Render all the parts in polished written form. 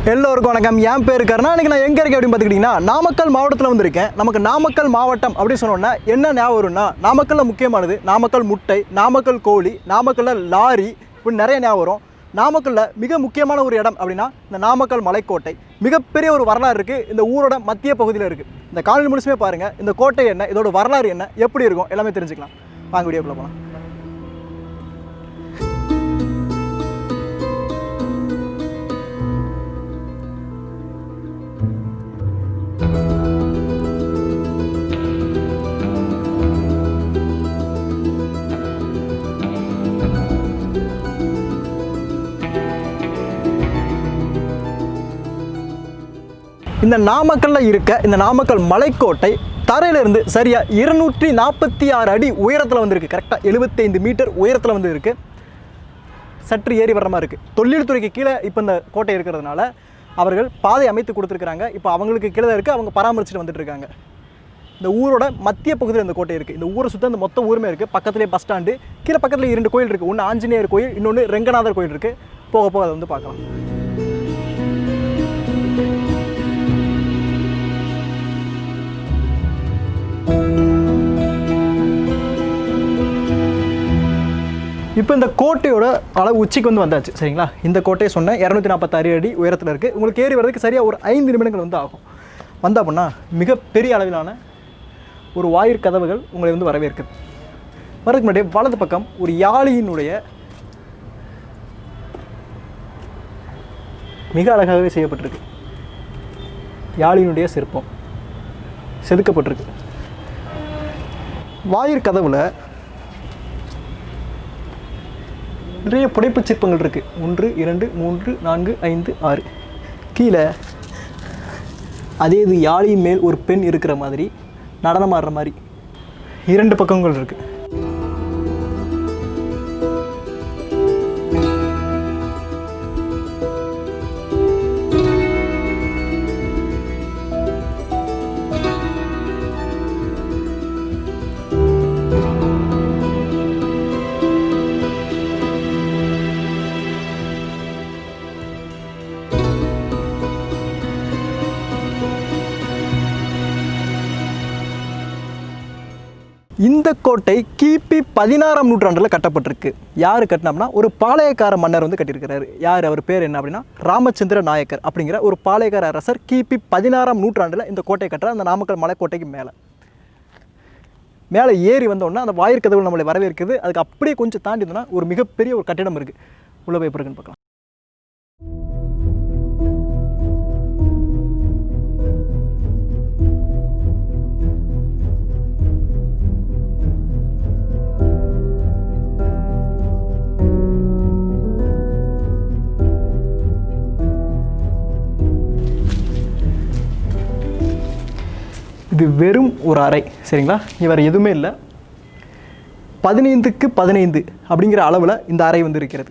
எல்லோருக்கும் வணக்கம். என் பேர் கருணா. இன்றைக்கி நான் எங்கே இருக்கேன் அப்படின்னு பார்த்துக்கிட்டிங்கன்னா நாமக்கல் மாவட்டத்தில் வந்திருக்கேன். நமக்கு நாமக்கல் மாவட்டம் அப்படின்னு சொன்னோன்னா என்ன ஞாபகம் வரும்னா, நாமக்கல்லில் முக்கியமானது நாமக்கல் முட்டை, நாமக்கல் கோழி, நாமக்கல்லில் லாரி, இப்படி நிறைய ஞாபகம் வரும். நாமக்கல்லில் மிக முக்கியமான ஒரு இடம் அப்படின்னா இந்த நாமக்கல் மலைக்கோட்டை. மிகப்பெரிய ஒரு வரலாறு இருக்குது. இந்த ஊரோட மத்திய பகுதியில் இருக்குது. இந்த காலனி முழுசுமே பாருங்கள். இந்த கோட்டை என்ன, இதோட வரலாறு என்ன, எப்படி இருக்கும் எல்லாமே தெரிஞ்சுக்கலாம். வாங்க வீடியோக்குள்ள போகலாம். இந்த நாமக்கல்லில் இருக்க இந்த நாமக்கல் மலைக்கோட்டை தரையிலிருந்து சரியாக 246 அடி உயரத்தில் வந்துருக்கு. கரெக்டாக 75 மீட்டர் உயரத்தில் வந்து இருக்குது. சற்று ஏறி வர்ற மாதிரி இருக்குது. தொழில்துறைக்கு கீழே இப்போ இந்த கோட்டை இருக்கிறதுனால அவர்கள் பாதை அமைத்து கொடுத்துருக்குறாங்க. இப்போ அவங்களுக்கு கீழே இருக்குது, அவங்க பராமரிச்சுட்டு வந்துட்டு இருக்காங்க. இந்த ஊரோட மத்திய பகுதியில் இந்த கோட்டை இருக்குது. இந்த ஊரை சுற்றி அந்த மொத்த ஊருமே இருக்குது. பக்கத்துலேயே பஸ் ஸ்டாண்டு, கீழே பக்கத்தில் 2 கோயில் இருக்குது. ஒன்று ஆஞ்சநேயர் கோயில், இன்னொன்று ரெங்கநாதர் கோயில் இருக்குது. போக போக அதை வந்து பார்க்கலாம். இப்போ இந்த கோட்டையோட அளவு உச்சிக்கு வந்து வந்தாச்சு, சரிங்களா? இந்த கோட்டையை சொன்ன 246 அடி உயரத்தில் இருக்குது. உங்களுக்கு ஏறி வர்றதுக்கு சரியாக ஒரு 5 நிமிடங்கள் வந்து ஆகும். வந்தால் அப்படின்னா மிகப்பெரிய அளவிலான ஒரு வாயிற் கதவுகள் உங்களை வந்து வரவேற்குது. வரதுக்கு முன்னாடி வலது பக்கம் ஒரு யாழியினுடைய மிக அழகாகவே செய்யப்பட்டிருக்கு. யாழியினுடைய சிற்பம் செதுக்கப்பட்டிருக்கு. வாயிற் கதவுல நிறைய புடைப்பு சிற்பங்கள் இருக்குது. 1 2 3 4 5 6. கீழே அதே இது யாழியின் மேல் ஒரு பெண் இருக்கிற மாதிரி, நடனமாடுற மாதிரி 2 பக்கங்கள் இருக்குது. இந்த கோட்டை கிபி 16ஆம் நூற்றாண்டில் கட்டப்பட்டிருக்கு. யார் கட்டினோம்னா ஒரு பாளையக்கார மன்னர் வந்து கட்டியிருக்கிறாரு. யார், அவர் பேர் என்ன அப்படின்னா ராமச்சந்திர நாயக்கர் அப்படிங்கிற ஒரு பாளையக்கார அரசர் கிபி 16ஆம் நூற்றாண்டில் இந்த கோட்டையை கட்டுற அந்த நாமக்கல் மலைக்கோட்டைக்கு மேலே ஏறி வந்தோன்னா அந்த வாயிற் கதவு நம்மளை வரவேற்குது. அதுக்கு அப்படியே கொஞ்சம் தாண்டி இருந்தோன்னா ஒரு மிகப்பெரிய ஒரு கட்டிடம் இருக்குது. உள்ள போய் இருக்குன்னு பார்க்கலாம். இது வெறும் ஒரு அறை, சரிங்களா? இவர் எதுவுமே இல்லை. 15க்கு 15 அப்படிங்கிற அளவில் இந்த அறை வந்து இருக்கிறது.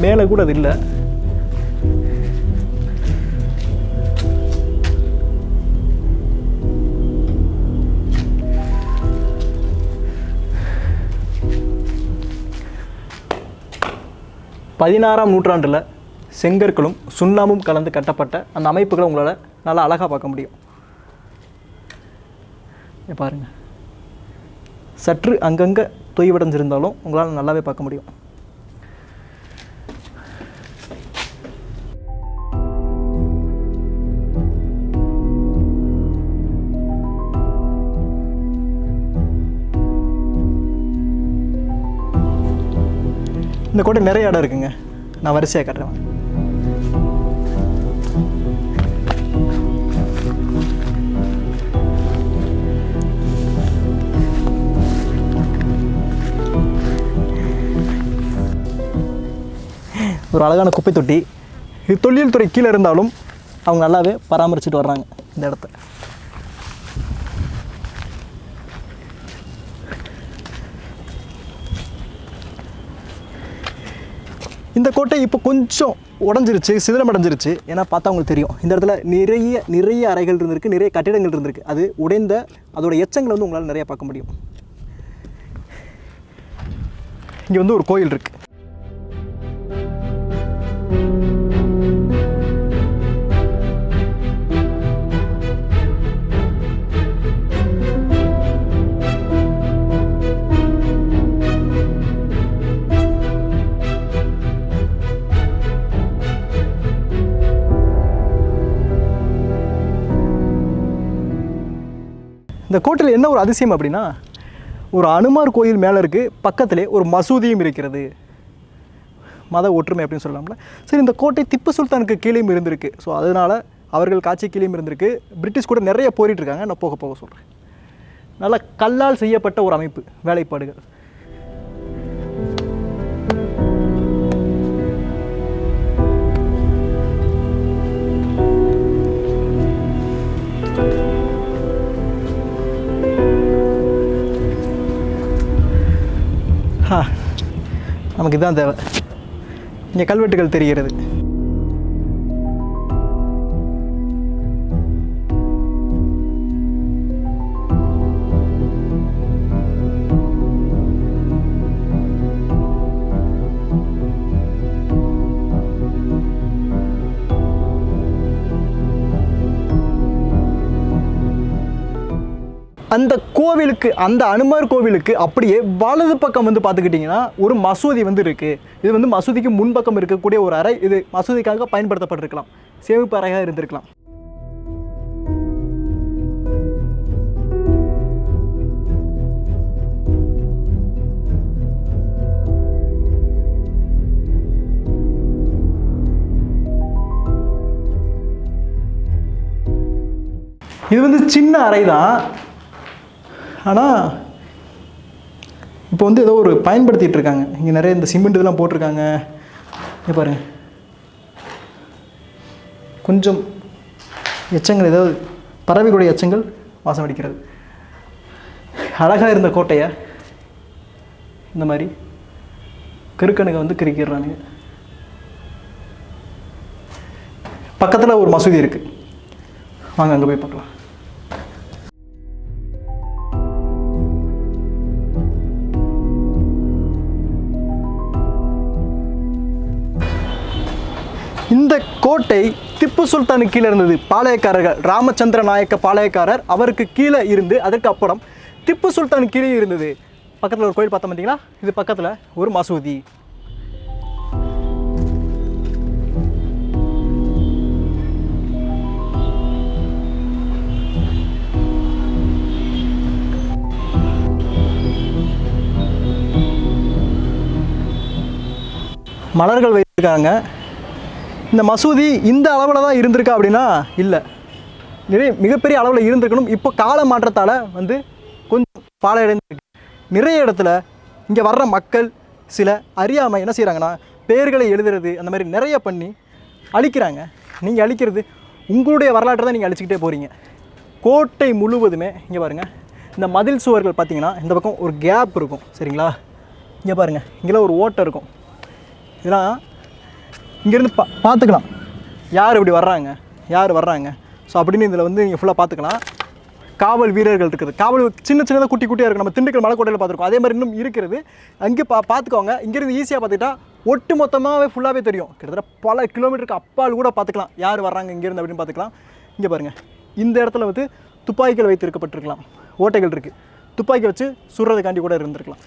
மேலே கூட அது இல்லை. பதினாறாம் நூற்றாண்டில் செங்கற்களும் சுண்ணாமும் கலந்து கட்டப்பட்ட அந்த அமைப்புகளை உங்களால் நல்லா அழகாக பார்க்க முடியும். பாருங்கள், சற்று அங்கங்கே தொய்வடைஞ்சிருந்தாலும் உங்களால் நல்லாவே பார்க்க முடியும். இந்த கோட்டை நிறைய இடம் இருக்குங்க. நான் வரிசையாக காட்டுறேன். ஒரு அழகான குப்பை தொட்டி. இது தொழில்துறை கீழே இருந்தாலும் அவங்க நல்லாவே பராமரிச்சுட்டு வர்றாங்க இந்த இடத்த. இந்த கோட்டை இப்போ கொஞ்சம் உடஞ்சிருச்சு, சிதிலமடைஞ்சிருச்சு. ஏன்னா பார்த்தா உங்களுக்கு தெரியும், இந்த இடத்துல நிறைய அறைகள் இருந்திருக்கு, நிறைய கட்டிடங்கள் இருந்திருக்கு. அது உடைந்த அதோட எச்சங்களை வந்து உங்களால் நிறைய பார்க்க முடியும். இங்கே வந்து ஒரு கோயில் இருக்குது. இந்த கோட்டையில் என்ன ஒரு அதிசயம் அப்படின்னா, ஒரு அனுமார் கோயில் மேலே இருக்குது, பக்கத்திலே ஒரு மசூதியும் இருக்கிறது. மத ஒற்றுமை அப்படின்னு சொல்லலாம்ல. சரி, இந்த கோட்டை திப்பு சுல்தானுக்கு கீழேயும் இருந்திருக்கு. ஸோ அதனால் அவர்கள் காட்சி கீழேயும் இருந்திருக்கு. பிரிட்டிஷ் கூட நிறைய போரிட்டு இருக்காங்க. நான் போக போக சொல்கிறேன். நல்லா கல்லால் செய்யப்பட்ட ஒரு அமைப்பு, வேலைப்பாடுகள். நமக்கு இதுதான் தேவை. இங்கே கல்வெட்டுகள் தெரிகிறது. அந்த கோவிலுக்கு, அந்த அனுமார் கோவிலுக்கு அப்படியே வலது பக்கம் வந்து பார்த்துக்கிட்டிங்கன்னா ஒரு மசூதி வந்து இருக்குது. இது வந்து மசூதிக்கு முன்பக்கம் இருக்கக்கூடிய ஒரு அறை. இது மசூதிக்காக பயன்படுத்தப்பட்டிருக்கலாம், சேமிப்பு அறையாக இருந்திருக்கலாம். இது வந்து சின்ன அறை தான். ஆனால் இப்போ வந்து ஏதோ ஒரு பயன்படுத்திகிட்டு இருக்காங்க. இங்கே நிறைய இந்த சிமெண்ட் இதெல்லாம் போட்டிருக்காங்க. இங்கே பாருங்கள், கொஞ்சம் எச்சங்கள், ஏதாவது பறவைகளுடைய எச்சங்கள் வாசம் அடிக்கிறது. அழகாக இருந்த கோட்டையை இந்த மாதிரி கிறுக்கனுங்க வந்து கிறுக்கிடுறானுங்க. பக்கத்தில் ஒரு மசூதி இருக்குது, வாங்க அங்கே போய் பார்க்கலாம். இந்த கோட்டை திப்பு சுல்தானுக்கு கீழே இருந்தது. பாளையக்காரர்கள், ராமச்சந்திர நாயக்க பாளையக்காரர், அவருக்கு கீழே இருந்து அதற்கு அப்புறம் திப்பு சுல்தானுக்கு கீழே இருந்தது. பக்கத்தில் ஒரு கோயில் பார்த்தோம் பார்த்தீங்களா, இது பக்கத்தில் ஒரு மசூதி. மலர்கள் வைத்திருக்காங்க. இந்த மசூதி இந்த அளவில் தான் இருந்திருக்கா அப்படின்னா இல்லை, நிறைய மிகப்பெரிய அளவில் இருந்திருக்கணும். இப்போ கால மாற்றத்தால் வந்து கொஞ்சம் பாழடைந்திருக்கு. நிறைய இடத்துல இங்கே வர்ற மக்கள் சில அறியாமல் என்ன செய்கிறாங்கன்னா, பேர்களை எழுதுறது அந்த மாதிரி நிறைய பண்ணி அழிக்கிறாங்க. நீங்கள் அழிக்கிறது உங்களுடைய வரலாற்றை தான் நீங்கள் அழிச்சிக்கிட்டே போகிறீங்க. கோட்டை முழுவதுமே இங்கே பாருங்கள், இந்த மதில் சுவர்கள் பார்த்தீங்கன்னா இந்த பக்கம் ஒரு கேப் இருக்கும், சரிங்களா? இங்கே பாருங்கள், இங்கெல்லாம் ஒரு ஓட்டை இருக்கும். இதெல்லாம் இங்கேருந்து பார்த்துக்கலாம், யார் இப்படி வர்றாங்க, யார் வர்றாங்க. ஸோ அப்படின்னு இதில் வந்து நீங்கள் ஃபுல்லாக பார்த்துக்கலாம். காவல் வீரர்கள் இருக்குது. காவல் சின்ன சின்னதாக குட்டி குட்டியாக இருக்கும். நம்ம திண்டுக்கல் மலைக்கோட்டையில் பார்த்துருக்கோம், அதே மாதிரி இன்னும் இருக்கிறது. அங்கே பார்த்துக்கோங்க. இங்கேருந்து ஈஸியாக பார்த்துக்கிட்டா ஒட்டு மொத்தமாகவே ஃபுல்லாகவே தெரியும். கிட்டத்தட்ட பல கிலோமீட்டருக்கு அப்பால் கூட பார்த்துக்கலாம் யார் வர்றாங்க இங்கேருந்து அப்படின்னு பார்த்துக்கலாம். இங்கே பாருங்கள், இந்த இடத்துல வந்து துப்பாக்கிகள் வைத்து இருக்கப்பட்டிருக்கலாம், ஓட்டைகள் இருக்குது. துப்பாக்கி வச்சு சுடுறதுக்காண்டி கூட இருந்திருக்கலாம்.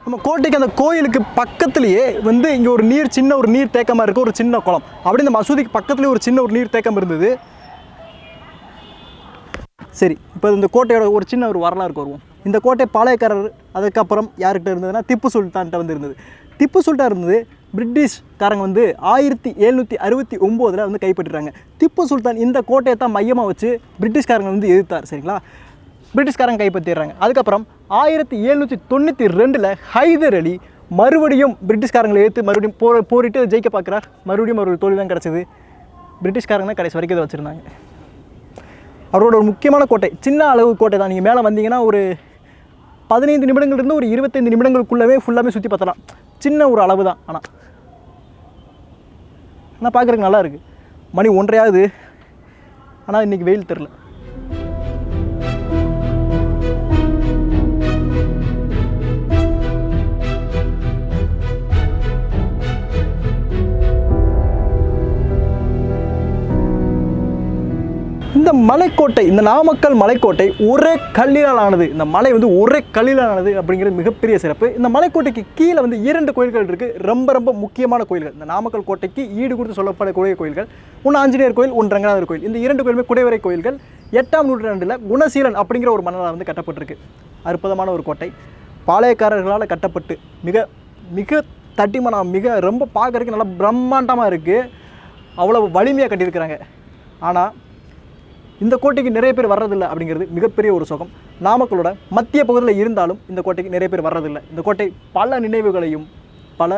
நம்ம கோட்டைக்கு அந்த கோயிலுக்கு பக்கத்துலேயே வந்து இங்கே ஒரு நீர், சின்ன ஒரு நீர் தேக்கமாக இருக்குது, ஒரு சின்ன குளம். அப்படி இந்த மசூதிக்கு பக்கத்துலேயே ஒரு சின்ன ஒரு நீர் தேக்கம் இருந்தது. சரி, இப்போ இந்த கோட்டையோட ஒரு சின்ன ஒரு வரலாறுக்கு வருவோம். இந்த கோட்டை பாளையக்காரர் அதுக்கப்புறம் யார்கிட்ட இருந்ததுன்னா திப்பு சுல்தான்கிட்ட வந்து இருந்தது. திப்பு சுல்தான் இருந்தது பிரிட்டிஷ்காரங்க வந்து 1769 வந்து கைப்பற்றிட்டாங்க. திப்பு சுல்தான் இந்த கோட்டையை தான் மையமாக வச்சு பிரிட்டிஷ்காரங்க வந்து எதிர்த்தார், சரிங்களா? பிரிட்டிஷ்காரங்க கைப்பற்றிடுறாங்க. அதுக்கப்புறம் 1792 ஹைதர் அலி மறுபடியும் பிரிட்டிஷ்காரங்களை எடுத்து மறுபடியும் போரிட்டு ஜெயிக்க பார்க்குறார். மறுபடியும் அவருக்கு தோல்வி தான் கிடச்சிது. பிரிட்டிஷ்காரங்க தான் கடைசி வரைக்கும் இதை வச்சுருந்தாங்க. அவரோட ஒரு முக்கியமான கோட்டை, சின்ன அளவு கோட்டை தான். நீங்கள் மேலே வந்தீங்கன்னா ஒரு 15 நிமிடங்கள்லேருந்து ஒரு 25 நிமிடங்களுக்குள்ளவே ஃபுல்லாமே சுற்றி பார்த்தலாம். சின்ன ஒரு அளவு தான். ஆனால் பார்க்குறதுக்கு நல்லா இருக்குது. மணி 1:30 ஆகுது. ஆனால் இன்றைக்கி வெயில் தெரில. மலைக்கோட்டை, இந்த நாமக்கல் மலைக்கோட்டை ஒரே கல்லினால் ஆனது. இந்த மலை வந்து ஒரே கல்லினால் ஆனது அப்படிங்கிறது மிகப்பெரிய சிறப்பு. இந்த மலைக்கோட்டைக்கு கீழே வந்து 2 கோயில்கள் இருக்குது, ரொம்ப முக்கியமான கோயில்கள். இந்த நாமக்கல் கோட்டைக்கு ஈடு கொடுத்து சொல்லப்படக்கூடிய கோயில்கள். ஒன்று ஆஞ்சநேயர் கோயில், ஒன்று ரங்கநாதர் கோயில். இந்த 2 கோயிலுமே குடைவரை கோயில்கள். 8ஆம் நூற்றாண்டில் குணசீலன் அப்படிங்கிற ஒரு மன்னரால் வந்து கட்டப்பட்டிருக்கு. அற்புதமான ஒரு கோட்டை, பாளையக்காரர்களால் கட்டப்பட்டு மிக மிக தட்டிமனாக, மிக ரொம்ப பார்க்கறதுக்கு நல்லா பிரம்மாண்டமாக இருக்குது. அவ்வளோ வலிமையாக கட்டியிருக்கிறாங்க. ஆனால் இந்த கோட்டைக்கு நிறைய பேர் வர்றதில்லை அப்படிங்கிறது மிகப்பெரிய ஒரு சோகம். நாமக்கலோட மத்திய பகுதியில் இருந்தாலும் இந்த கோட்டைக்கு நிறைய பேர் வர்றதில்லை. இந்த கோட்டை பல நினைவுகளையும் பல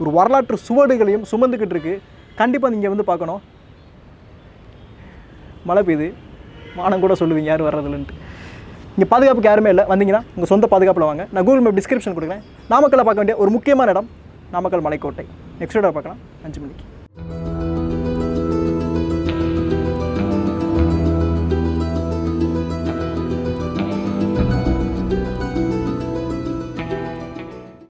ஒரு வரலாற்று சுவடுகளையும் சுமந்துக்கிட்டு இருக்கு. கண்டிப்பாக நீங்கள் வந்து பார்க்கணும். மழை பெய்யுது, வானம் கூட சொல்லுவீங்க யாரும் வர்றதில்லைன்ட்டு. இங்கே பாதுகாப்புக்கு யாருமே இல்லை. வந்தீங்கன்னா உங்கள் சொந்த பாதுகாப்பில் வாங்க. நான் கூகுள் மேப் டிஸ்கிரிப்ஷன் கொடுக்குறேன். நாமக்கல்ல பார்க்க வேண்டிய ஒரு முக்கியமான இடம் நாமக்கல் மலைக்கோட்டை. நெக்ஸ்ட் வீடியோ பார்க்கலாம் 5 மணிக்கு.